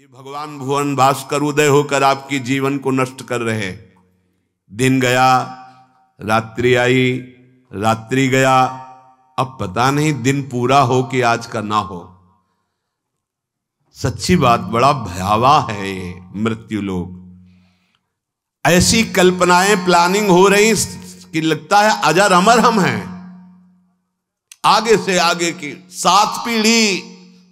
ये भगवान भुवन भास्कर उदय होकर आपकी जीवन को नष्ट कर रहे। दिन गया, रात्रि आई, रात्रि गया, अब पता नहीं दिन पूरा हो कि आज का ना हो। सच्ची बात, बड़ा भयावह है ये मृत्यु लोक। ऐसी कल्पनाएं प्लानिंग हो रही कि लगता है अजर अमर हम हैं। आगे से आगे की 7 पीढ़ी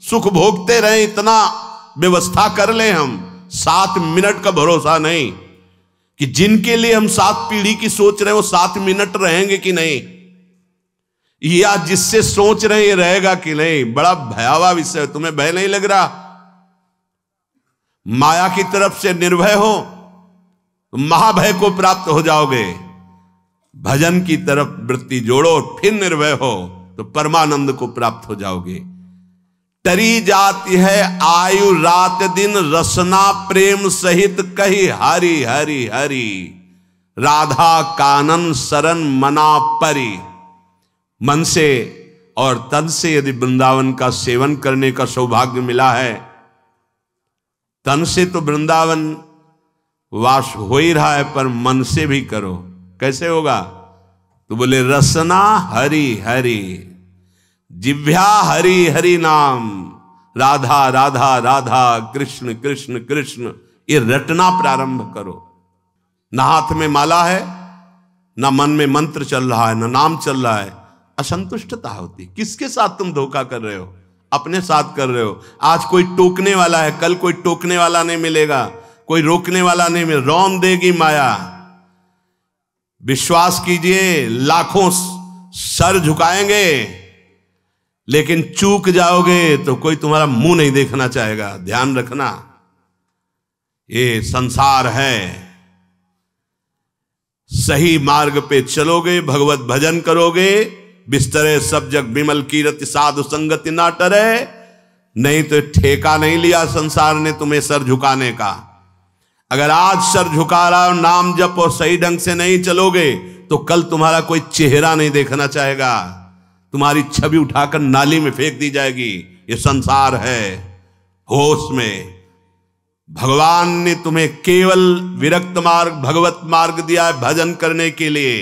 सुख भोगते रहे, इतना व्यवस्था कर ले हम। 7 मिनट का भरोसा नहीं कि जिनके लिए हम 7 पीढ़ी की सोच रहे हैं वो 7 मिनट रहेंगे कि नहीं, या जिससे सोच रहे हैं ये रहेगा कि नहीं। बड़ा भयावह विषय। तुम्हें भय नहीं लग रहा? माया की तरफ से निर्भय हो तो महाभय को प्राप्त हो जाओगे। भजन की तरफ वृत्ति जोड़ो, फिर निर्भय हो तो परमानंद को प्राप्त हो जाओगे। टरी जाती है आयु रात दिन, रसना प्रेम सहित कही हरि हरि हरि। राधा कानन शरण मना परी। मन से और तन से यदि वृंदावन का सेवन करने का सौभाग्य मिला है, तन से तो वृंदावन वास हो ही रहा है, पर मन से भी करो। कैसे होगा? तो बोले रसना हरि हरि, जिह्वा हरि हरि नाम, राधा राधा राधा, कृष्ण कृष्ण कृष्ण, ये रटना प्रारंभ करो। ना हाथ में माला है, ना मन में मंत्र चल रहा है, ना नाम चल रहा है, असंतुष्टता होती। किसके साथ तुम धोखा कर रहे हो? अपने साथ कर रहे हो। आज कोई टोकने वाला है, कल कोई टोकने वाला नहीं मिलेगा, कोई रोकने वाला नहीं मिलेगा। रौन देगी माया। विश्वास कीजिए, लाखों सर झुकाएंगे, लेकिन चूक जाओगे तो कोई तुम्हारा मुंह नहीं देखना चाहेगा। ध्यान रखना, ये संसार है। सही मार्ग पे चलोगे, भगवत भजन करोगे, बिस्तरे सब जग विमल कीरति, साधु संगति ना टरे। नहीं तो ठेका नहीं लिया संसार ने तुम्हें सर झुकाने का। अगर आज सर झुका रहा हो, नाम जप और सही ढंग से नहीं चलोगे तो कल तुम्हारा कोई चेहरा नहीं देखना चाहेगा। तुम्हारी छवि उठाकर नाली में फेंक दी जाएगी। ये संसार है। होश में। भगवान ने तुम्हें केवल विरक्त मार्ग, भगवत मार्ग दिया है भजन करने के लिए।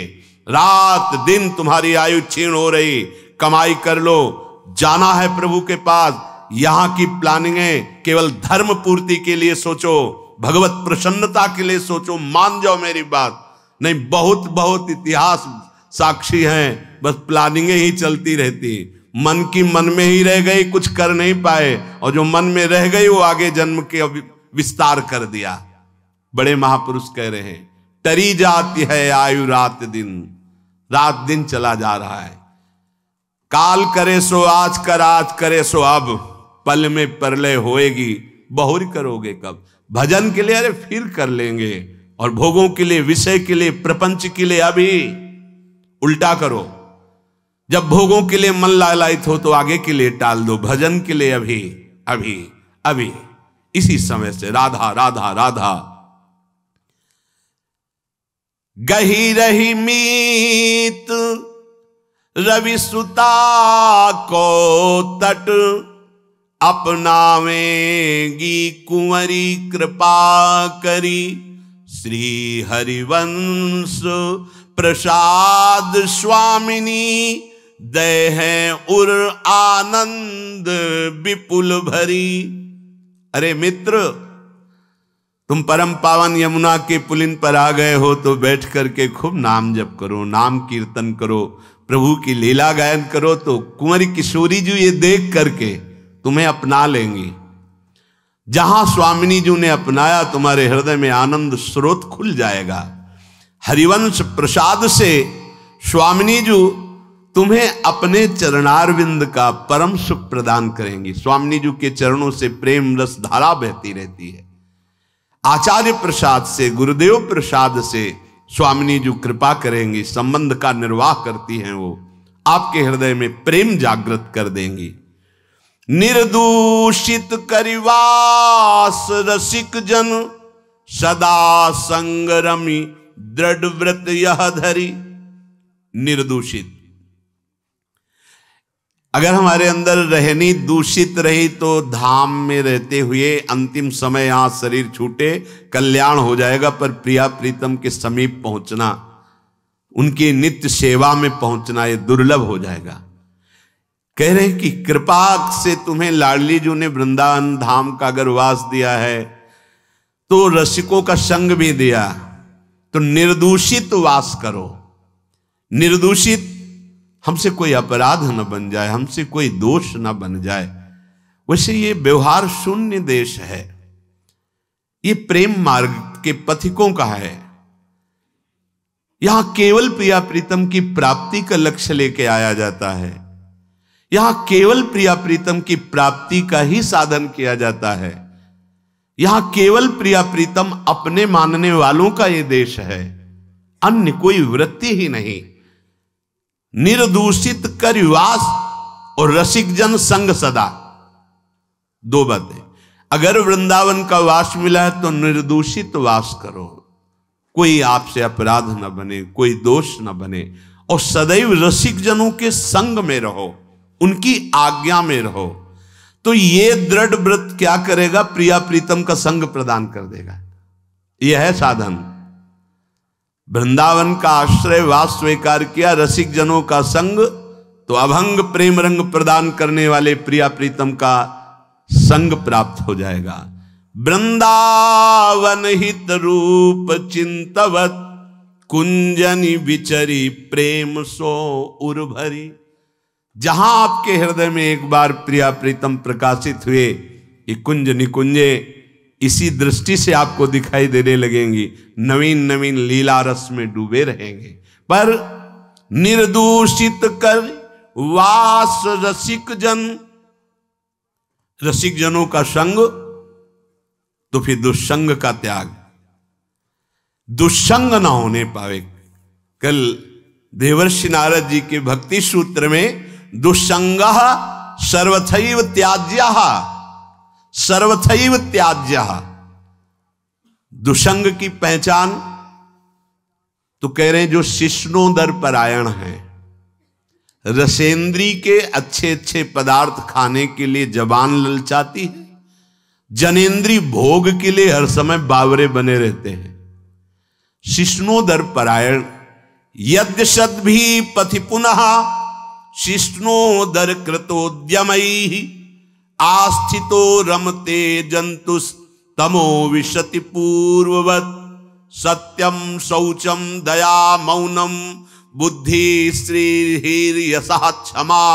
रात दिन तुम्हारी आयु क्षीण हो रही, कमाई कर लो, जाना है प्रभु के पास। यहां की प्लानिंग है केवल धर्म पूर्ति के लिए सोचो, भगवत प्रसन्नता के लिए सोचो। मान जाओ मेरी बात। नहीं, बहुत बहुत इतिहास साक्षी हैं, बस प्लानिंगें ही चलती रहती। मन की मन में ही रह गई, कुछ कर नहीं पाए, और जो मन में रह गई वो आगे जन्म के विस्तार कर दिया। बड़े महापुरुष कह रहे हैं, टरी जाती है आयु रात दिन। रात दिन चला जा रहा है। काल करे सो आज कर, आज करे सो अब, पल में परलय होएगी, बहुरी करोगे कब। भजन के लिए अरे फिर कर लेंगे, और भोगों के लिए, विषय के लिए, प्रपंच के लिए अभी। उल्टा करो, जब भोगों के लिए मन लालायित हो तो आगे के लिए टाल दो। भजन के लिए अभी अभी अभी, इसी समय से। राधा राधा राधा। गही रही मीत रवि सुता को तट, अपनावेगी कुंवरी कृपा करी। श्री हरिवंश प्रसाद स्वामिनी, दय है उर आनंद विपुल भरी। अरे मित्र, तुम परम पावन यमुना के पुलिन पर आ गए हो तो बैठ करके खूब नाम जप करो, नाम कीर्तन करो, प्रभु की लीला गायन करो, तो कुंवरी किशोरी जी ये देख करके तुम्हें अपना लेंगी। जहां स्वामिनी जी ने अपनाया, तुम्हारे हृदय में आनंद स्रोत खुल जाएगा। हरिवंश प्रसाद से स्वामिनी जी तुम्हें अपने चरणारविंद का परम सुख प्रदान करेंगी। स्वामिनी जी के चरणों से प्रेम रस धारा बहती रहती है। आचार्य प्रसाद से, गुरुदेव प्रसाद से स्वामिनी जी कृपा करेंगी, संबंध का निर्वाह करती हैं। वो आपके हृदय में प्रेम जागृत कर देंगी। निर्दूषित करिवास रसिक जन, सदा संगरमी दृढ़ व्रत यह धरी। निर्दूषित, अगर हमारे अंदर रहनी दूषित रही तो धाम में रहते हुए अंतिम समय यहां शरीर छूटे कल्याण हो जाएगा, पर प्रिया प्रीतम के समीप पहुंचना, उनकी नित्य सेवा में पहुंचना ये दुर्लभ हो जाएगा। कह रहे कि कृपा से तुम्हें लाडली जी ने वृंदावन धाम का अगर वास दिया है तो रसिकों का संग भी दिया, तो निर्दूषित वास करो। निर्दूषित, हमसे कोई अपराध न बन जाए, हमसे कोई दोष न बन जाए। वैसे ये व्यवहार शून्य देश है, ये प्रेम मार्ग के पथिकों का है। यहां केवल प्रिया प्रीतम की प्राप्ति का लक्ष्य लेके आया जाता है, यहां केवल प्रिया प्रीतम की प्राप्ति का ही साधन किया जाता है, यहां केवल प्रिया प्रीतम अपने मानने वालों का ये देश है, अन्य कोई वृत्ति ही नहीं। निर्दूषित कर वास और रसिक जन संग सदा, दो बातें। अगर वृंदावन का वास मिला है तो निर्दूषित वास करो, कोई आपसे अपराध न बने, कोई दोष न बने, और सदैव रसिक जनों के संग में रहो, उनकी आज्ञा में रहो। तो ये दृढ़ व्रत क्या करेगा? प्रिया प्रीतम का संग प्रदान कर देगा। यह है साधन। वृंदावन का आश्रय वास स्वीकार किया, रसिक जनों का संग, तो अभंग प्रेम रंग प्रदान करने वाले प्रिया प्रीतम का संग प्राप्त हो जाएगा। वृंदावन हित रूप चिंतवत कुंजनी विचरी प्रेम सो उर्भरी। जहां आपके हृदय में एक बार प्रिया प्रीतम प्रकाशित हुए, ये कुंज निकुंजे इसी दृष्टि से आपको दिखाई देने लगेंगी, नवीन नवीन लीला रस में डूबे रहेंगे। पर निर्दूषित कर वास रसिक जन, रसिक जनों का संग, तो फिर दुष्संग का त्याग, दुष्संग ना होने पावे। कल देवर्षि नारद जी के भक्ति सूत्र में दुष्संगः सर्वथैव त्याज्यः, सर्वथैव त्याज्यः, दुष्संग की पहचान तो कह रहे हैं जो शिष्णोदर परायण है, रसेंद्री के अच्छे अच्छे पदार्थ खाने के लिए जबान ललचाती है, जनेन्द्री भोग के लिए हर समय बावरे बने रहते हैं। शिष्णोदर परायण यद्यशद भी पथि पुनः शिष्णोदर कृतोद्यमैः आस्थितो रमते जंतुस तमो विशति पूर्ववत् सत्यम शौचम दया मौनम बुद्धि श्रीर्यशः क्षमा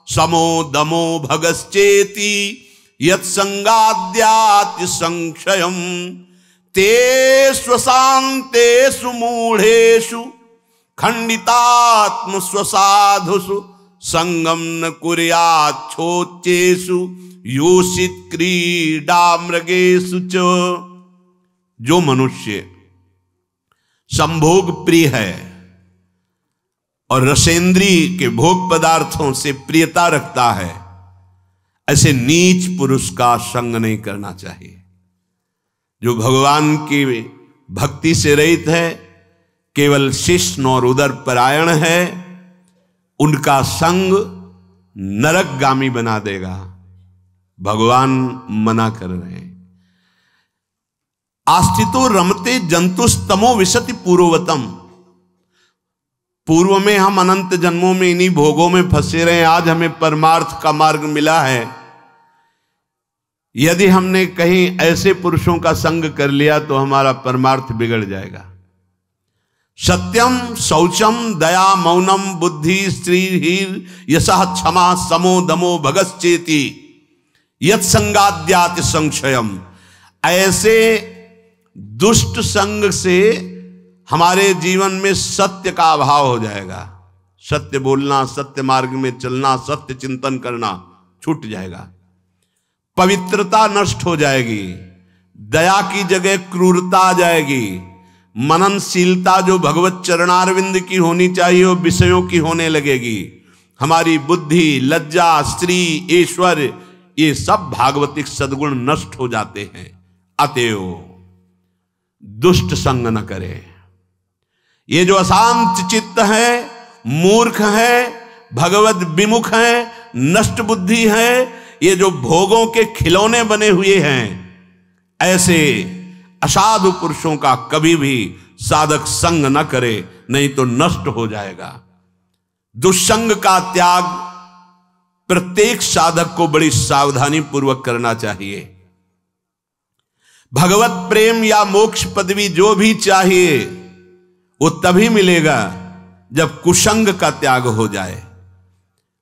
समो दमो भगश्चेति यत्संगाद्याति संक्षयम् ते स्वशान्तेषु मूढ़ेषु खंडितात्म स्वसाधुषु संगम न कुर्याच्छोच्चेषु योषित क्रीडा मृगेषु च। जो मनुष्य संभोग प्रिय है और रसेंद्री के भोग पदार्थों से प्रियता रखता है, ऐसे नीच पुरुष का संग नहीं करना चाहिए। जो भगवान की भक्ति से रहित है, केवल शिष्ण और उदर परायण है, उनका संग नरकगामी बना देगा। भगवान मना कर रहे हैं। आस्थितो रमते जंतुस्तमो विशति पूर्ववतम। पूर्व में हम अनंत जन्मों में इन्हीं भोगों में फंसे रहे, आज हमें परमार्थ का मार्ग मिला है। यदि हमने कहीं ऐसे पुरुषों का संग कर लिया तो हमारा परमार्थ बिगड़ जाएगा। सत्यम शौचम दया मौनम बुद्धि श्रीर् यशः क्षमा समो दमो भगश्चेति यत्संगाद्याति संक्षयम। ऐसे दुष्ट संग से हमारे जीवन में सत्य का अभाव हो जाएगा। सत्य बोलना, सत्य मार्ग में चलना, सत्य चिंतन करना छूट जाएगा। पवित्रता नष्ट हो जाएगी, दया की जगह क्रूरता आ जाएगी, मननशीलता जो भगवत चरणारविंद की होनी चाहिए वो विषयों की होने लगेगी। हमारी बुद्धि, लज्जा, स्त्री, ईश्वर, ये सब भागवतिक सद्गुण नष्ट हो जाते हैं। अतएव दुष्ट संग न करे। ये जो अशांत चित्त है, मूर्ख है, भगवत विमुख है, नष्ट बुद्धि है, ये जो भोगों के खिलौने बने हुए हैं, ऐसे असाधु पुरुषों का कभी भी साधक संग न करे, नहीं तो नष्ट हो जाएगा। दुष्संग का त्याग प्रत्येक साधक को बड़ी सावधानी पूर्वक करना चाहिए। भगवत प्रेम या मोक्ष पदवी जो भी चाहिए वो तभी मिलेगा जब कुसंग का त्याग हो जाए।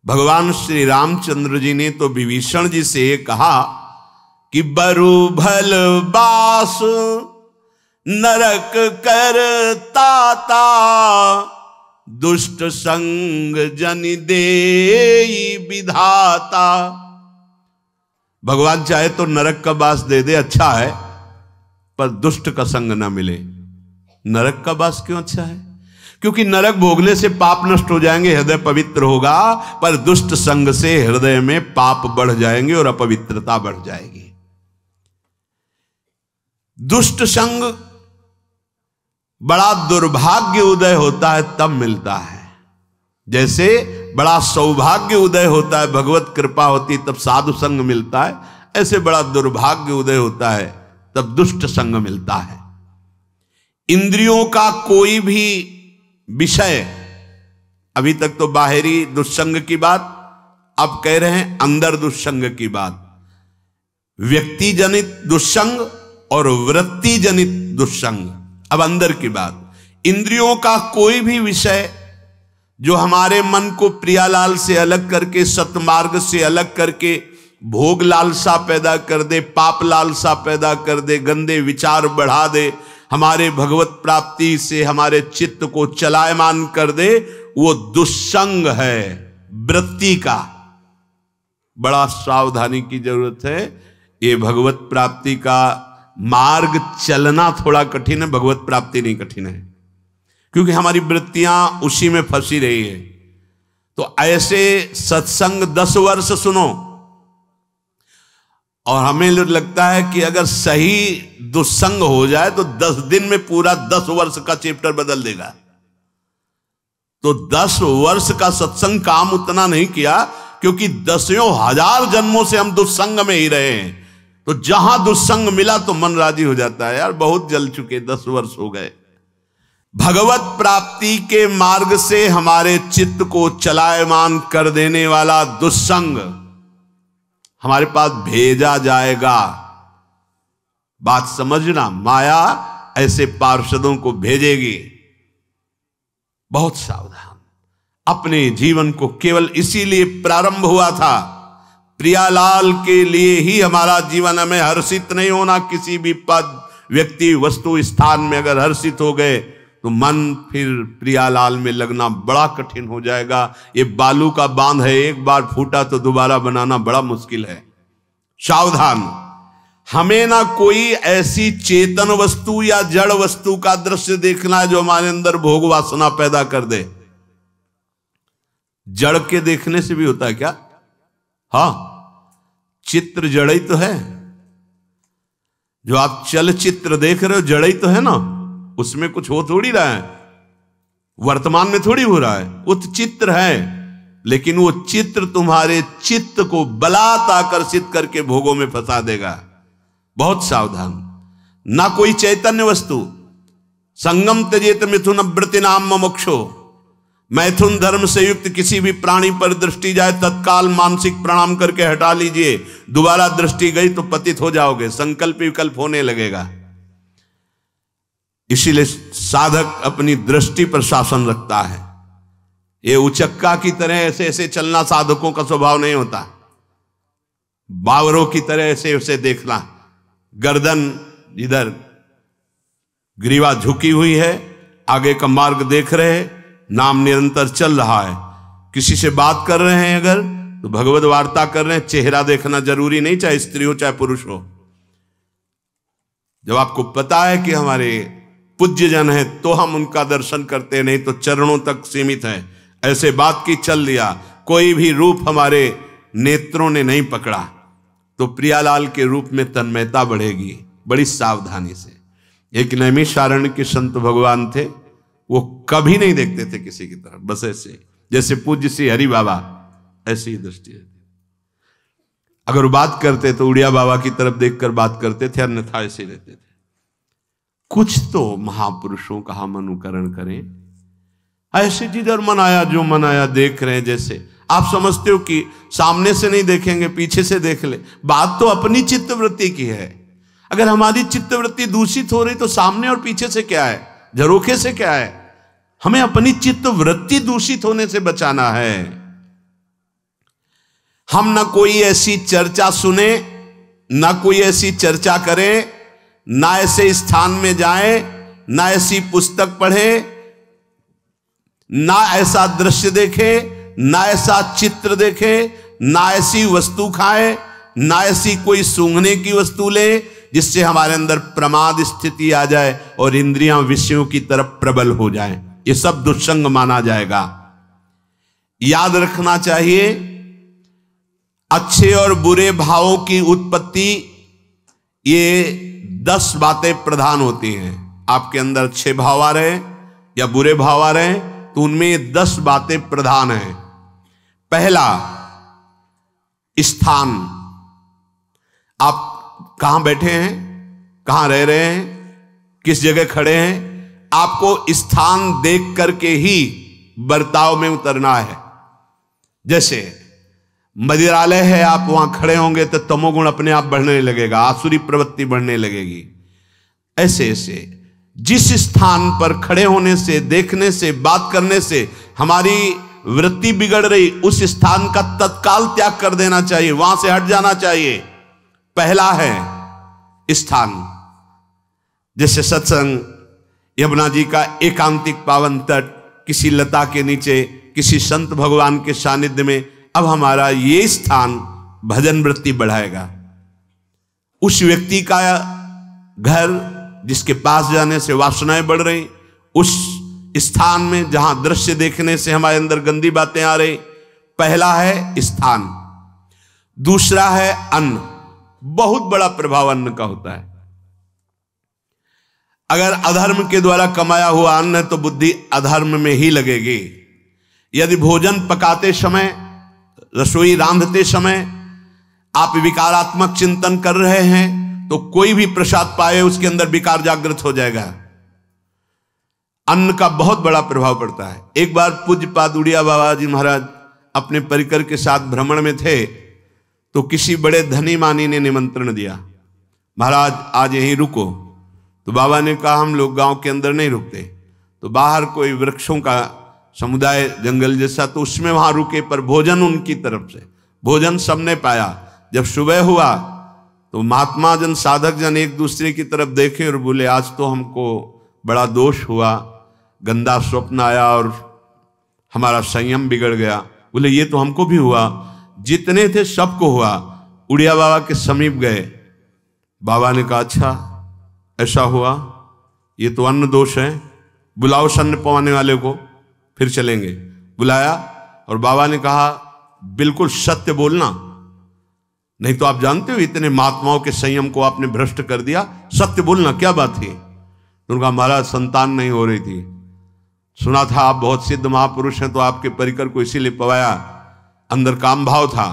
भगवान श्री रामचंद्र जी ने तो विभीषण जी से कहा कि बरु भल बास नरक कर ताता, दुष्ट संग जन देई विधाता। भगवान चाहे तो नरक का वास दे दे, अच्छा है, पर दुष्ट का संग ना मिले। नरक का वास क्यों अच्छा है? क्योंकि नरक भोगने से पाप नष्ट हो जाएंगे, हृदय पवित्र होगा, पर दुष्ट संग से हृदय में पाप बढ़ जाएंगे और अपवित्रता बढ़ जाएगी। दुष्ट संग बड़ा दुर्भाग्य उदय होता है तब मिलता है, जैसे बड़ा सौभाग्य उदय होता है, भगवत कृपा होती तब साधु संग मिलता है, ऐसे बड़ा दुर्भाग्य उदय होता है तब दुष्ट संग मिलता है। इंद्रियों का कोई भी विषय, अभी तक तो बाहरी दुष्संग की बात, अब कह रहे हैं अंदर दुष्संग की बात। व्यक्ति जनित दुष्संग और वृत्ति जनित दुष्संग। अब अंदर की बात, इंद्रियों का कोई भी विषय जो हमारे मन को प्रियालाल से अलग करके, सतमार्ग से अलग करके भोग लालसा पैदा कर दे, पाप लालसा पैदा कर दे, गंदे विचार बढ़ा दे, हमारे भगवत प्राप्ति से हमारे चित्त को चलायमान कर दे, वो दुष्संग है वृत्ति का। बड़ा सावधानी की जरूरत है। ये भगवत प्राप्ति का मार्ग चलना थोड़ा कठिन है, भगवत प्राप्ति नहीं कठिन है, क्योंकि हमारी वृत्तियां उसी में फंसी रही है। तो ऐसे सत्संग 10 वर्ष सुनो, और हमें लगता है कि अगर सही दुस्संग हो जाए तो 10 दिन में पूरा 10 वर्ष का चैप्टर बदल देगा। तो 10 वर्ष का सत्संग काम उतना नहीं किया, क्योंकि 10,000 जन्मों से हम दुस्संग में ही रहे हैं। तो जहां दुस्संग मिला तो मन राजी हो जाता है, यार बहुत जल चुके, 10 वर्ष हो गए। भगवत प्राप्ति के मार्ग से हमारे चित्त को चलायमान कर देने वाला दुस्संग हमारे पास भेजा जाएगा। बात समझना, माया ऐसे पार्षदों को भेजेगी। बहुत सावधान। अपने जीवन को केवल इसीलिए प्रारंभ हुआ था, प्रियालाल के लिए ही हमारा जीवन। हमें हर्षित नहीं होना किसी भी पद, व्यक्ति, वस्तु, स्थान में। अगर हर्षित हो गए तो मन फिर प्रियालाल में लगना बड़ा कठिन हो जाएगा। ये बालू का बांध है, एक बार फूटा तो दोबारा बनाना बड़ा मुश्किल है। सावधान। हमें ना कोई ऐसी चेतन वस्तु या जड़ वस्तु का दृश्य देखना है जो हमारे अंदर भोग वासना पैदा कर दे। जड़ के देखने से भी होता है क्या? हाँ, चित्र जड़ ही तो है। जो आप चलचित्र देख रहे हो जड़ ही तो है ना, उसमें कुछ हो थोड़ी रहा है, वर्तमान में थोड़ी हो रहा है, वो तो चित्र है। लेकिन वो चित्र तुम्हारे चित्त को बलात् आकर्षित करके भोगों में फंसा देगा। बहुत सावधान। ना कोई चैतन्य वस्तु। संगम त्यजेत मिथुन वृत्ति नाम मोक्षो। मैथुन धर्म से युक्त किसी भी प्राणी पर दृष्टि जाए तत्काल मानसिक प्रणाम करके हटा लीजिए। दोबारा दृष्टि गई तो पतित हो जाओगे, संकल्प विकल्प होने लगेगा। इसीलिए साधक अपनी दृष्टि पर शासन रखता है। ये उचक्का की तरह ऐसे ऐसे चलना साधकों का स्वभाव नहीं होता। बावरों की तरह ऐसे ऐसे देखना, गर्दन इधर, ग्रीवा झुकी हुई है, आगे का मार्ग देख रहे, नाम निरंतर चल रहा है। किसी से बात कर रहे हैं अगर तो भगवत वार्ता कर रहे हैं, चेहरा देखना जरूरी नहीं, चाहे स्त्री हो चाहे पुरुष हो। जब आपको पता है कि हमारे पूज्य जन है तो हम उनका दर्शन करते हैं, नहीं तो चरणों तक सीमित है। ऐसे बात की चल दिया, कोई भी रूप हमारे नेत्रों ने नहीं पकड़ा तो प्रियालाल के रूप में तन्मयता बढ़ेगी। बड़ी सावधानी से। एक नैमिषारण्य के संत भगवान थे, वो कभी नहीं देखते थे किसी की तरफ, बस ऐसे जैसे पूज्य श्री हरि बाबा ऐसी ही दृष्टि रहती। अगर वो बात करते तो उड़िया बाबा की तरफ देखकर बात करते थे, अन्यथा ऐसे रहते थे। कुछ तो महापुरुषों का हम अनुकरण करें। ऐसी जिधर मनाया जो मनाया देख रहे हैं, जैसे आप समझते हो कि सामने से नहीं देखेंगे पीछे से देख ले। बात तो अपनी चित्तवृत्ति की है। अगर हमारी चित्तवृत्ति दूषित हो रही तो सामने और पीछे से क्या है, झरोखे से क्या है। हमें अपनी चित्तवृत्ति दूषित होने से बचाना है। हम ना कोई ऐसी चर्चा सुने, ना कोई ऐसी चर्चा करें, ना ऐसे स्थान में जाएं, ना ऐसी पुस्तक पढ़ें, ना ऐसा दृश्य देखे, ना ऐसा चित्र देखे, ना ऐसी वस्तु खाए, ना ऐसी कोई सूंघने की वस्तु ले जिससे हमारे अंदर प्रमाद स्थिति आ जाए और इंद्रियां विषयों की तरफ प्रबल हो जाएं। ये सब दुष्संग माना जाएगा। याद रखना चाहिए, अच्छे और बुरे भावों की उत्पत्ति, ये 10 बातें प्रधान होती हैं। आपके अंदर अच्छे भाव आ रहे या बुरे भाव आ रहे तो उनमें 10 बातें प्रधान हैं। पहला, स्थान। आप कहां बैठे हैं, कहां रह रहे हैं, किस जगह खड़े हैं, आपको स्थान देख करके ही बर्ताव में उतरना है। जैसे मदिरालय है, आप वहां खड़े होंगे तो तमोगुण अपने आप बढ़ने लगेगा, आसुरी प्रवृत्ति बढ़ने लगेगी। ऐसे ऐसे जिस स्थान पर खड़े होने से, देखने से, बात करने से हमारी वृत्ति बिगड़ रही, उस स्थान का तत्काल त्याग कर देना चाहिए, वहां से हट जाना चाहिए। पहला है स्थान। जैसे सत्संग, यमुना जी का एकांतिक पावन तट, किसी लता के नीचे, किसी संत भगवान के सानिध्य में, अब हमारा ये स्थान भजन वृत्ति बढ़ाएगा। उस व्यक्ति का घर जिसके पास जाने से वासनाएं बढ़ रही, उस स्थान में जहां दृश्य देखने से हमारे अंदर गंदी बातें आ रही, पहला है स्थान। दूसरा है अन्न। बहुत बड़ा प्रभाव अन्न का होता है। अगर अधर्म के द्वारा कमाया हुआ अन्न है तो बुद्धि अधर्म में ही लगेगी। यदि भोजन पकाते समय, रसोई रांधते समय आप विकारात्मक चिंतन कर रहे हैं तो कोई भी प्रसाद पाए उसके अंदर विकार जागृत हो जाएगा। अन्न का बहुत बड़ा प्रभाव पड़ता है। एक बार पूज्यपाद उड़िया बाबा जी महाराज अपने परिकर के साथ भ्रमण में थे तो किसी बड़े धनी मानी ने निमंत्रण दिया, महाराज आज यहीं रुको। तो बाबा ने कहा हम लोग गांव के अंदर नहीं रुकते। तो बाहर कोई वृक्षों का समुदाय, जंगल जैसा, तो उसमें वहां रुके, पर भोजन उनकी तरफ से, भोजन सबने पाया। जब सुबह हुआ तो महात्मा जन, साधक जन एक दूसरे की तरफ देखे और बोले आज तो हमको बड़ा दोष हुआ, गंदा स्वप्न आया और हमारा संयम बिगड़ गया। बोले ये तो हमको भी हुआ, जितने थे सबको हुआ। उड़िया बाबा के समीप गए। बाबा ने कहा अच्छा ऐसा हुआ, ये तो अन्न दोष है, बुलाओ सन्न पवाने वाले को, फिर चलेंगे। बुलाया और बाबा ने कहा बिल्कुल सत्य बोलना, नहीं तो आप जानते हो इतने महात्माओं के संयम को आपने भ्रष्ट कर दिया, सत्य बोलना क्या बात थी। तो उनका महाराज संतान नहीं हो रही थी, सुना था आप बहुत सिद्ध महापुरुष हैं तो आपके परिकर को इसीलिए पवाया। अंदर काम भाव था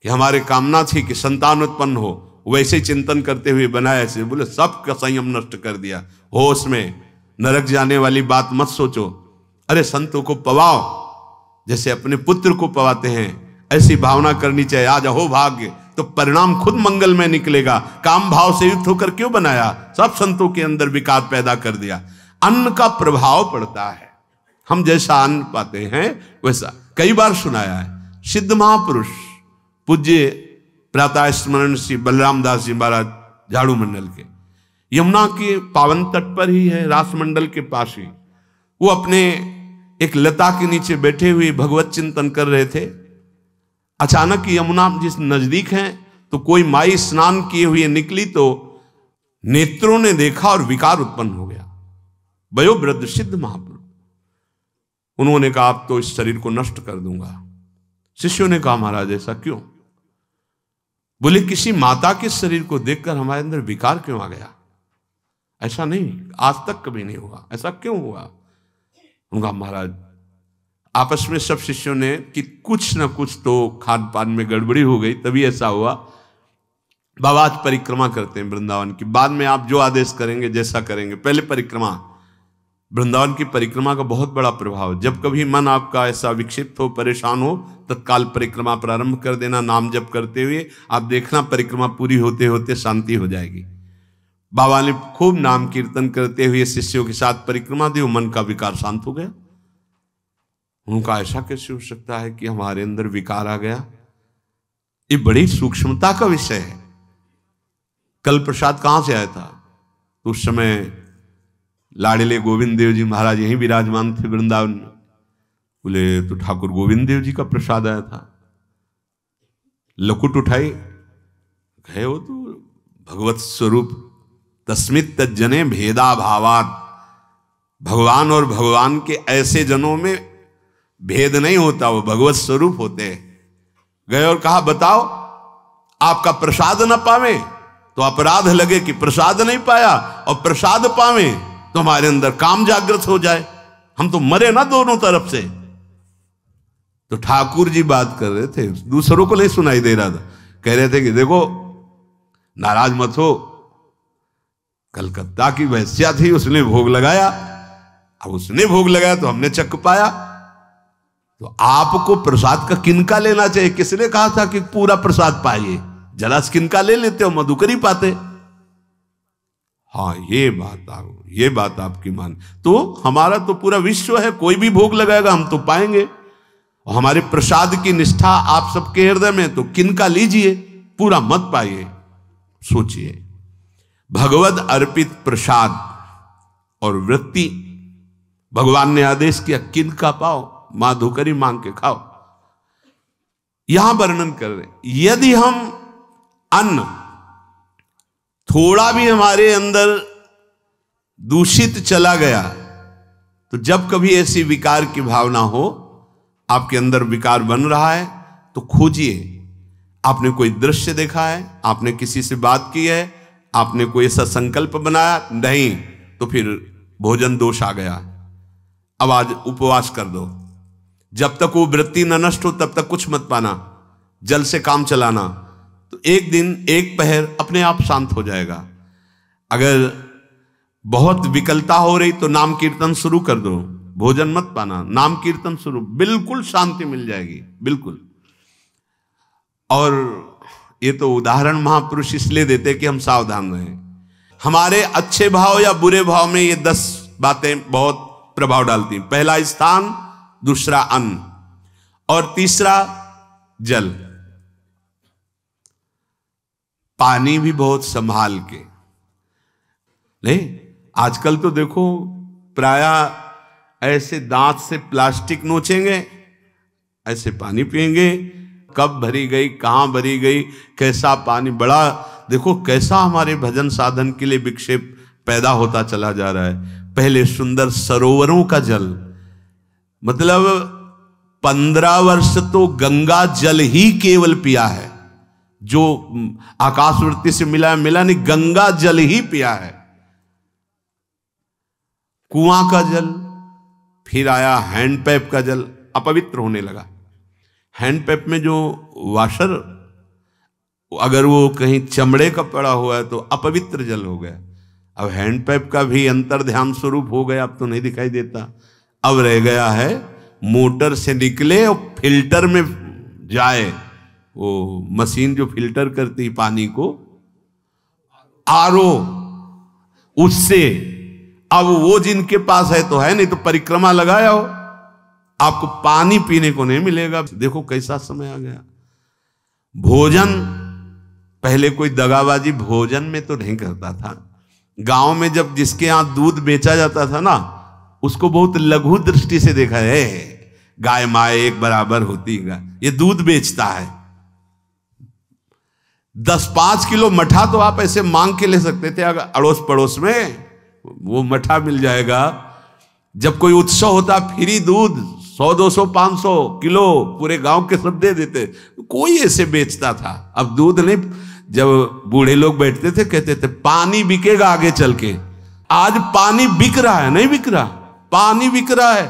कि हमारे कामना थी कि संतान उत्पन्न हो, वैसे ही चिंतन करते हुए बनाया ऐसे। बोले सबका संयम नष्ट कर दिया। होश में, नरक जाने वाली बात मत सोचो। अरे संतों को पवाओ जैसे अपने पुत्र को पवाते हैं, ऐसी भावना करनी चाहिए। आज हो भाग्य तो परिणाम खुद मंगल में निकलेगा। काम भाव से युक्त होकर क्यों बनाया, सब संतों के अंदर विकार पैदा कर दिया। अन्न का प्रभाव पड़ता है, हम जैसा अन्न पाते हैं वैसा। कई बार सुनाया है सिद्ध महापुरुष पूज्य प्रातः स्मरण श्री बलराम दास जी महाराज झाड़ू मंडल के, यमुना के पावन तट पर ही है, रासमंडल के पास ही, वो अपने एक लता के नीचे बैठे हुए भगवत चिंतन कर रहे थे। अचानक यमुना जिस नजदीक है तो कोई माई स्नान किए हुए निकली तो नेत्रों ने देखा और विकार उत्पन्न हो गया। वयोवृद्ध सिद्ध महापुरुष, उन्होंने कहा आप तो इस शरीर को नष्ट कर दूंगा। शिष्यों ने कहा महाराज ऐसा क्यों? बोले किसी माता के शरीर को देखकर हमारे अंदर विकार क्यों आ गया? ऐसा नहीं, आज तक कभी नहीं हुआ, ऐसा क्यों हुआ? उनका महाराज आपस में सब शिष्यों ने कि कुछ ना कुछ तो खान पान में गड़बड़ी हो गई, तभी ऐसा हुआ। बाबा आज परिक्रमा करते हैं वृंदावन की, बाद में आप जो आदेश करेंगे जैसा करेंगे, पहले परिक्रमा। वृंदावन की परिक्रमा का बहुत बड़ा प्रभाव, जब कभी मन आपका ऐसा विक्षिप्त हो, परेशान हो, तत्काल परिक्रमा प्रारंभ कर देना नाम जप करते हुए। आप देखना परिक्रमा पूरी होते होते शांति हो जाएगी। बाबा ने खूब नाम कीर्तन करते हुए शिष्यों के साथ परिक्रमा दी, मन का विकार शांत हो गया। उनका ऐसा कैसे हो सकता है कि हमारे अंदर विकार आ गया? ये बड़ी सूक्ष्मता का विषय है। कल प्रसाद कहां से आया था? तो उस समय लाडले गोविंद देव जी महाराज यहीं विराजमान थे वृंदावन में। बोले तो ठाकुर गोविंद देव जी का प्रसाद आया था। लकुट उठाई, गए वो तो भगवत स्वरूप तस्मित तज्जने भेदा भावात। भगवान और भगवान के ऐसे जनों में भेद नहीं होता, वो भगवत स्वरूप होते हैं। गए और कहा बताओ, आपका प्रसाद न पावे तो अपराध लगे कि प्रसाद नहीं पाया, और प्रसाद पावे तो हमारे अंदर काम जागृत हो जाए, हम तो मरे ना दोनों तरफ से। तो ठाकुर जी बात कर रहे थे, दूसरों को नहीं सुनाई दे रहा था। कह रहे थे कि देखो नाराज मत हो, कलकत्ता की वैश्या थी, उसने भोग लगाया, अब उसने भोग लगाया तो हमने चख पाया, तो आपको प्रसाद का किनका लेना चाहिए? किसने कहा था कि पूरा प्रसाद पाइए? जरा किनका ले लेते हो, मधुकर ही पाते। हाँ ये बात आपकी मान, तो हमारा तो पूरा विश्व है, कोई भी भोग लगाएगा हम तो पाएंगे। और हमारे प्रसाद की निष्ठा आप सबके हृदय में, तो किनका लीजिए, पूरा मत पाइए। सोचिए, भगवद अर्पित प्रसाद और वृत्ति, भगवान ने आदेश किया किनका पाओ, माधुकरी मांग के खाओ। यहां वर्णन कर रहे, यदि हम अन्न थोड़ा भी हमारे अंदर दूषित चला गया, तो जब कभी ऐसी विकार की भावना हो, आपके अंदर विकार बन रहा है, तो खोजिए। आपने कोई दृश्य देखा है, आपने किसी से बात की है, आपने कोई ऐसा संकल्प बनाया, नहीं, तो फिर भोजन दोष आ गया। अब आज उपवास कर दो, जब तक वो वृत्ति न नष्ट हो तब तक कुछ मत पाना, जल से काम चलाना, तो एक दिन एक पहर अपने आप शांत हो जाएगा। अगर बहुत विकलता हो रही तो नाम कीर्तन शुरू कर दो, भोजन मत पाना, नाम कीर्तन शुरू, बिल्कुल शांति मिल जाएगी, बिल्कुल। और ये तो उदाहरण महापुरुष इसलिए देते कि हम सावधान रहें। हमारे अच्छे भाव या बुरे भाव में ये 10 बातें बहुत प्रभाव डालती हैं। पहला स्थान, दूसरा अन्न, और तीसरा जल। पानी भी बहुत संभाल के। नहीं, आजकल तो देखो प्रायः ऐसे दांत से प्लास्टिक नोचेंगे, ऐसे पानी पिएंगे, कब भरी गई, कहां भरी गई, कैसा पानी। बड़ा देखो कैसा हमारे भजन साधन के लिए विक्षेप पैदा होता चला जा रहा है। पहले सुंदर सरोवरों का जल, मतलब 15 वर्ष तो गंगा जल ही केवल पिया है, जो आकाशवृत्ति से मिला नहीं, गंगा जल ही पिया है। कुआं का जल, फिर आया हैंडपैप का जल, अपवित्र होने लगा। हैंडपैप में जो वाशर, अगर वो कहीं चमड़े का पड़ा हुआ है तो अपवित्र जल हो गया। अब हैंडपैप का भी अंतर ध्यान स्वरूप हो गया, अब तो नहीं दिखाई देता। अब रह गया है मोटर से निकले और फिल्टर में जाए, वो मशीन जो फिल्टर करती है पानी को, आरओ, उससे। अब वो जिनके पास है तो है, नहीं तो परिक्रमा लगाया हो, आपको पानी पीने को नहीं मिलेगा। देखो कैसा समय आ गया। भोजन, पहले कोई दगाबाजी भोजन में तो नहीं करता था। गांव में जब जिसके यहां दूध बेचा जाता था ना, उसको बहुत लघु दृष्टि से देखा है, गाय माए एक बराबर होती है, ये दूध बेचता है। 10-5 किलो मठा तो आप ऐसे मांग के ले सकते थे, अगर अड़ोस पड़ोस में वो मठा मिल जाएगा। जब कोई उत्सव होता, फ्री दूध 100-200 500 किलो पूरे गांव के सब दे देते, कोई ऐसे बेचता था। अब दूध नहीं, जब बूढ़े लोग बैठते थे कहते थे पानी बिकेगा आगे चल के। आज पानी बिक रहा है, नहीं बिक रहा, पानी बिक रहा है।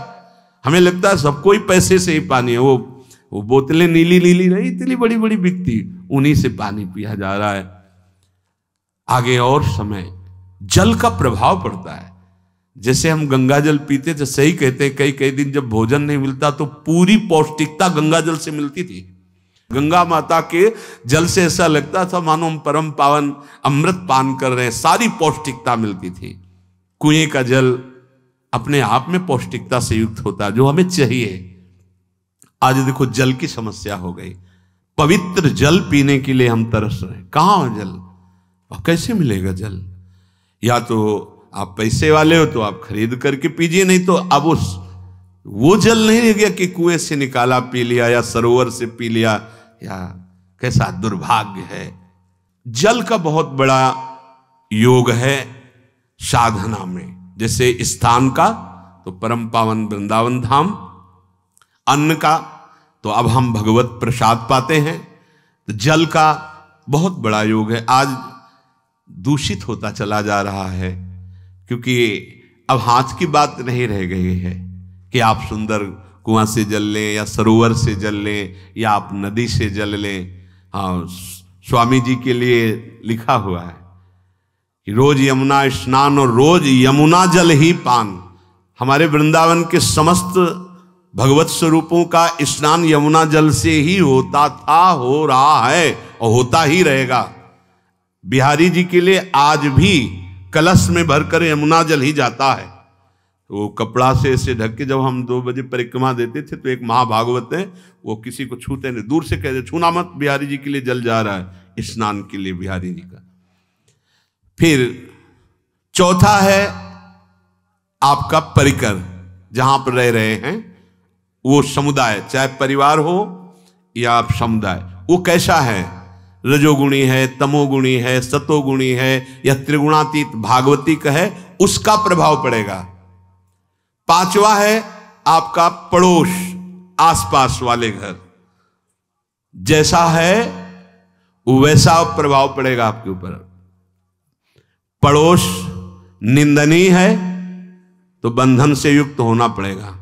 हमें लगता है सबको ही पैसे से ही पानी है, वो बोतलें नीली नीली नहीं, इतनी बड़ी बड़ी बिकती, उन्हीं से पानी पिया जा रहा है। आगे और समय जल का प्रभाव पड़ता है। जैसे हम गंगा जल पीते थे, सही कहते हैं, कई कई दिन जब भोजन नहीं मिलता तो पूरी पौष्टिकता गंगा जल से मिलती थी। गंगा माता के जल से ऐसा लगता था मानो हम परम पावन अमृत पान कर रहे हैं, सारी पौष्टिकता मिलती थी। कुएं का जल अपने आप में पौष्टिकता से युक्त होता है, जो हमें चाहिए। आज देखो जल की समस्या हो गई, पवित्र जल पीने के लिए हम तरस रहे हैं। कहाँ हो जल, और कैसे मिलेगा जल? या तो आप पैसे वाले हो तो आप खरीद करके पीजिए, नहीं तो अब वो जल नहीं रह गया कि कुएं से निकाला पी लिया या सरोवर से पी लिया, या कैसा दुर्भाग्य है। जल का बहुत बड़ा योग है साधना में। जैसे स्थान का तो परम पावन वृंदावन धाम, अन्न का तो अब हम भगवत प्रसाद पाते हैं, तो जल का बहुत बड़ा योग है। आज दूषित होता चला जा रहा है, क्योंकि अब हाथ की बात नहीं रह गई है कि आप सुंदर कुआं से जल लें या सरोवर से जल लें या आप नदी से जल लें। हाँ, स्वामी जी के लिए लिखा हुआ है कि रोज यमुना स्नान और रोज यमुना जल ही पान। हमारे वृंदावन के समस्त भगवत स्वरूपों का स्नान यमुना जल से ही होता था, हो रहा है और होता ही रहेगा। बिहारी जी के लिए आज भी कलश में भरकर यमुना जल ही जाता है। तो कपड़ा से ऐसे ढक के जब हम 2 बजे परिक्रमा देते थे तो एक महाभागवत है, वो किसी को छूते नहीं, दूर से कहते छूना मत, बिहारी जी के लिए जल जा रहा है स्नान के लिए बिहारी जी का। फिर चौथा है आपका परिकर, जहां पर रह रहे हैं वो समुदाय, चाहे परिवार हो या आप समुदाय, वो कैसा है, रजोगुणी है, तमोगुणी है, सतोगुणी है या त्रिगुणातीत भागवतिक है, उसका प्रभाव पड़ेगा। पांचवा है आपका पड़ोस, आसपास वाले घर, जैसा है वैसा प्रभाव पड़ेगा आपके ऊपर। पड़ोस निंदनीय है तो बंधन से युक्त होना पड़ेगा।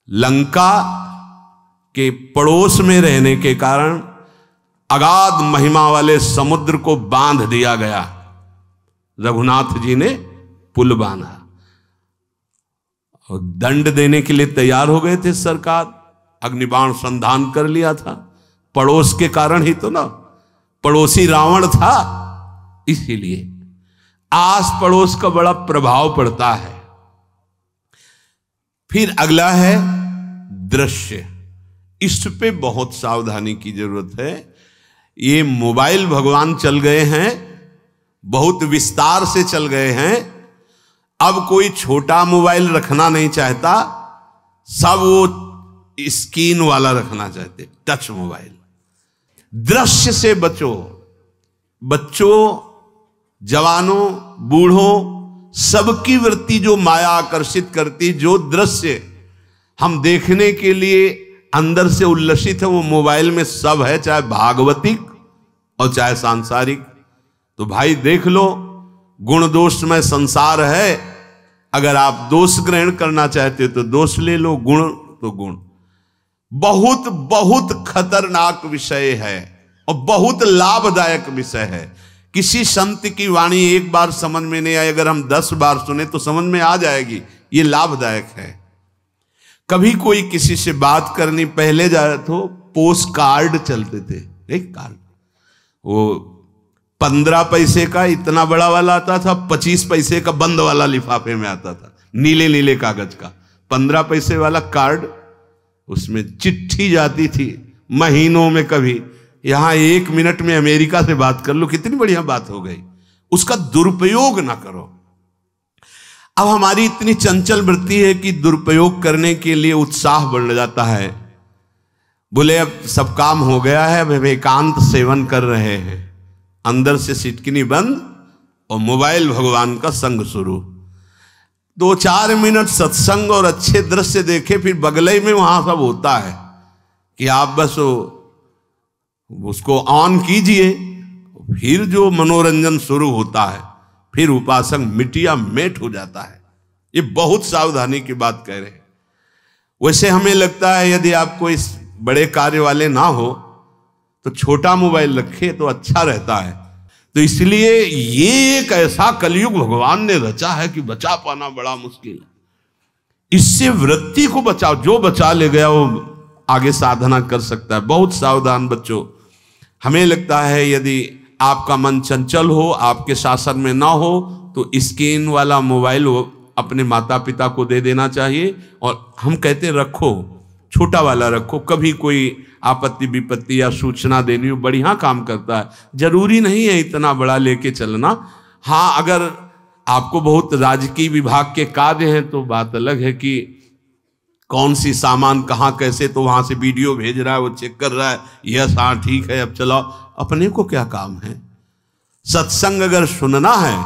लंका के पड़ोस में रहने के कारण अगाध महिमा वाले समुद्र को बांध दिया गया, रघुनाथ जी ने पुल बांधा और दंड देने के लिए तैयार हो गए थे सरकार, अग्निबाण संधान कर लिया था, पड़ोस के कारण ही तो ना, पड़ोसी रावण था। इसीलिए आस पड़ोस का बड़ा प्रभाव पड़ता है। फिर अगला है दृश्य, इस पे बहुत सावधानी की जरूरत है। ये मोबाइल भगवान चल गए हैं, बहुत विस्तार से चल गए हैं। अब कोई छोटा मोबाइल रखना नहीं चाहता, सब वो स्क्रीन वाला रखना चाहते, टच मोबाइल। दृश्य से बचो, बच्चों, जवानों, बूढ़ों, सबकी वृत्ति जो माया आकर्षित करती, जो दृश्य हम देखने के लिए अंदर से उल्लसित है, वो मोबाइल में सब है, चाहे भागवतिक और चाहे सांसारिक। तो भाई देख लो, गुण दोष में संसार है। अगर आप दोष ग्रहण करना चाहते हो तो दोष ले लो, गुण तो गुण। बहुत बहुत खतरनाक विषय है और बहुत लाभदायक विषय है। किसी संत की वाणी एक बार समझ में नहीं आई, अगर हम 10 बार सुने तो समझ में आ जाएगी, ये लाभदायक है। कभी कोई किसी से बात करनी, पहले जाए तो पोस्ट कार्ड चलते थे, एक कार्ड, वो 15 पैसे का इतना बड़ा वाला आता था, 25 पैसे का बंद वाला लिफाफे में आता था, नीले नीले कागज का 15 पैसे वाला कार्ड, उसमें चिट्ठी जाती थी महीनों में। कभी यहां 1 मिनट में अमेरिका से बात कर लो, कितनी बढ़िया बात हो गई। उसका दुरुपयोग ना करो। अब हमारी इतनी चंचल वृत्ति है कि दुरुपयोग करने के लिए उत्साह बढ़ जाता है। बोले अब सब काम हो गया है, अब एकांत सेवन कर रहे हैं, अंदर से सिटकिनी बंद और मोबाइल भगवान का संग शुरू। 2-4 मिनट सत्संग और अच्छे दृश्य देखे, फिर बगले में वहां सब होता है कि आप बस उसको ऑन कीजिए, फिर जो मनोरंजन शुरू होता है, फिर उपासक मिटिया मेट हो जाता है। ये बहुत सावधानी की बात कह रहे हैं। वैसे हमें लगता है यदि आपको इस बड़े कार्य वाले ना हो तो छोटा मोबाइल रखे तो अच्छा रहता है। तो इसलिए ये एक ऐसा कलयुग भगवान ने रचा है कि बचा पाना बड़ा मुश्किल है। इससे वृत्ति को बचाओ, जो बचा ले गया वो आगे साधना कर सकता है। बहुत सावधान बच्चों, हमें लगता है यदि आपका मन चंचल हो, आपके शासन में ना हो, तो स्क्रीन वाला मोबाइल अपने माता पिता को दे देना चाहिए। और हम कहते रखो, छोटा वाला रखो, कभी कोई आपत्ति विपत्ति या सूचना देनी हो, बढ़िया काम करता है। जरूरी नहीं है इतना बड़ा लेके चलना। हाँ, अगर आपको बहुत राजकीय विभाग के कार्य हैं तो बात अलग है कि कौन सी सामान कहाँ कैसे, तो वहां से वीडियो भेज रहा है, वो चेक कर रहा है, यस हाँ ठीक है अब चलाओ। अपने को क्या काम है? सत्संग अगर सुनना है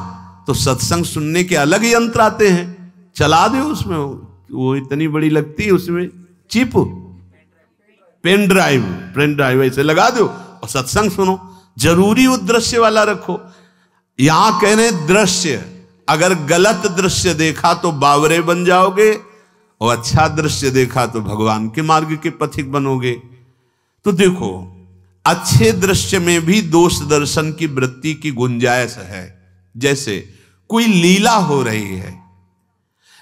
तो सत्संग सुनने के अलग यंत्र आते हैं, चला दो उसमें। वो इतनी बड़ी लगती है उसमें चिप, पेन ड्राइव ऐसे लगा दो और सत्संग सुनो। जरूरी वो दृश्य वाला रखो। यहां कह रहे दृश्य, अगर गलत दृश्य देखा तो बावरे बन जाओगे और अच्छा दृश्य देखा तो भगवान के मार्ग के पथिक बनोगे। तो देखो, अच्छे दृश्य में भी दोष दर्शन की वृत्ति की गुंजाइश है। जैसे कोई लीला हो रही है,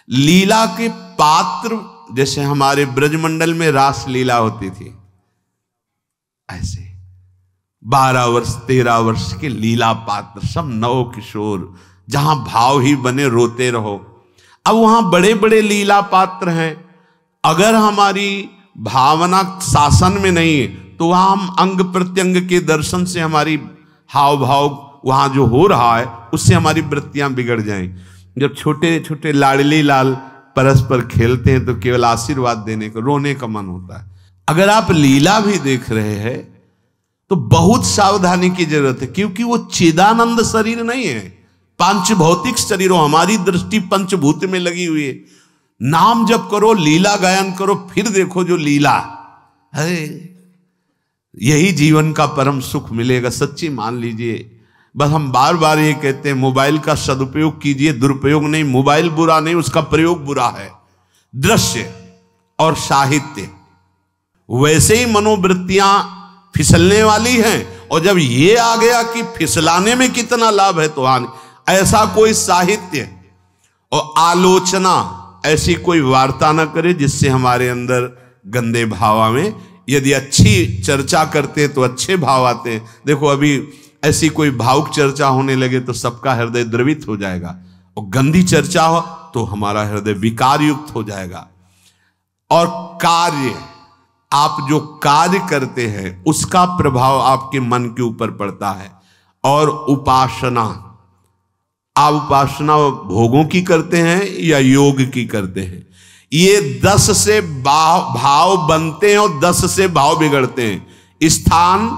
लीला के पात्र, जैसे हमारे ब्रजमंडल में रास लीला होती थी, ऐसे 12 वर्ष 13 वर्ष के लीला पात्र, सब नव किशोर, जहां भाव ही बने रोते रहो। अब वहां बड़े बड़े लीला पात्र हैं, अगर हमारी भावना शासन में नहीं है तो वहां हम अंग प्रत्यंग के दर्शन से हमारी हाव भाव वहां जो हो रहा है उससे हमारी वृत्तियां बिगड़ जाएं। जब छोटे छोटे लाडली लाल परस्पर खेलते हैं तो केवल आशीर्वाद देने को, रोने का मन होता है। अगर आप लीला भी देख रहे हैं तो बहुत सावधानी की जरूरत है, क्योंकि वो चिदानंद शरीर नहीं है, पांच भौतिक शरीरों, हमारी दृष्टि पंचभूत में लगी हुई है। नाम जप करो, लीला गायन करो, फिर देखो जो लीला है, यही जीवन का परम सुख मिलेगा। सच्ची मान लीजिए। बस हम बार बार ये कहते हैं मोबाइल का सदुपयोग कीजिए, दुरुपयोग नहीं। मोबाइल बुरा नहीं, उसका प्रयोग बुरा है। दृश्य और साहित्य, वैसे ही मनोवृत्तियां फिसलने वाली हैं, और जब ये आ गया कि फिसलाने में कितना लाभ है तो ऐसा कोई साहित्य और आलोचना, ऐसी कोई वार्ता न करे जिससे हमारे अंदर गंदे भाव आवे। यदि अच्छी चर्चा करते हैं तो अच्छे भाव आते हैं। देखो अभी ऐसी कोई भावुक चर्चा होने लगे तो सबका हृदय द्रवित हो जाएगा, और गंदी चर्चा हो तो हमारा हृदय विकार युक्त हो जाएगा। और कार्य, आप जो कार्य करते हैं उसका प्रभाव आपके मन के ऊपर पड़ता है। और उपासना, आप उपासना भोगों की करते हैं या योग की करते हैं? ये 10 से भाव बनते हैं और 10 से भाव बिगड़ते हैं। स्थान,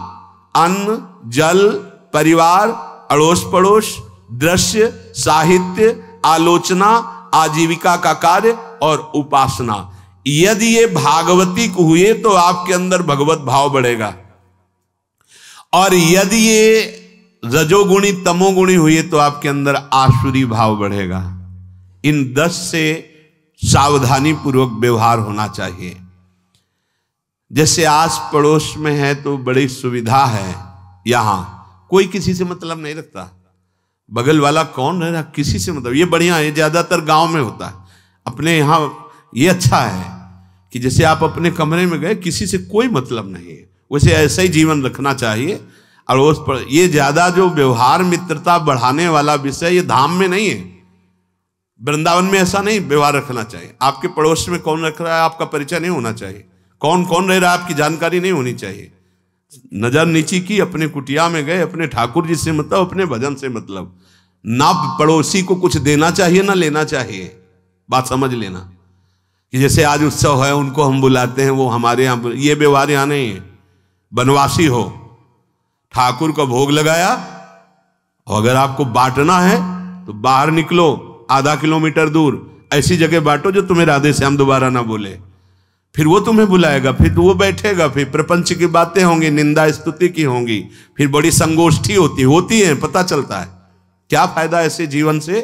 अन्न, जल, परिवार, अड़ोस पड़ोस, दृश्य, साहित्य, आलोचना, आजीविका का कार्य और उपासना। यदि ये भागवतिक हुए तो आपके अंदर भगवत भाव बढ़ेगा, और यदि ये रजोगुणी तमोगुणी हुए तो आपके अंदर आसुरी भाव बढ़ेगा। इन 10 से सावधानी पूर्वक व्यवहार होना चाहिए। जैसे आस पड़ोस में है तो बड़ी सुविधा है, यहां कोई किसी से मतलब नहीं रखता, बगल वाला कौन रह रहा किसी से मतलब, ये बढ़िया है। ज्यादातर गांव में होता है, अपने यहां ये अच्छा है कि जैसे आप अपने कमरे में गए, किसी से कोई मतलब नहीं है, वैसे ऐसा ही जीवन रखना चाहिए। अड़ोस पर ये ज्यादा जो व्यवहार मित्रता बढ़ाने वाला विषय, ये धाम में नहीं है, वृंदावन में ऐसा नहीं व्यवहार रखना चाहिए। आपके पड़ोस में कौन रख रहा है आपका परिचय नहीं होना चाहिए, कौन कौन रह रहा है आपकी जानकारी नहीं होनी चाहिए। नजर नीची की, अपने कुटिया में गए, अपने ठाकुर जी से मतलब, अपने भजन से मतलब। ना पड़ोसी को कुछ देना चाहिए ना लेना चाहिए। बात समझ लेना कि जैसे आज उत्सव है उनको हम बुलाते हैं, वो हमारे यहाँ, ये व्यवहार यहाँ नहीं है। बनवासी हो, ठाकुर का भोग लगाया, और अगर आपको बांटना है तो बाहर निकलो, आधा किलोमीटर दूर ऐसी जगह बांटो जो तुम्हें राधे श्याम दोबारा ना बोले, फिर वो तुम्हें बुलाएगा, फिर वो बैठेगा, फिर प्रपंच की बातें होंगी, निंदा स्तुति की होंगी, फिर बड़ी संगोष्ठी होती है, पता चलता है। क्या फायदा ऐसे जीवन से?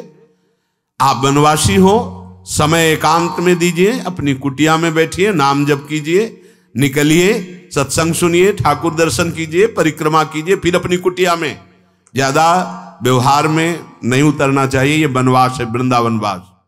आप वनवासी हो, समय एकांत में दीजिए, अपनी कुटिया में बैठिए, नाम जप कीजिए, निकलिए, सत्संग सुनिए, ठाकुर दर्शन कीजिए, परिक्रमा कीजिए, फिर अपनी कुटिया में। ज्यादा व्यवहार में नहीं उतरना चाहिए। ये वनवास है, वृंदावनवास।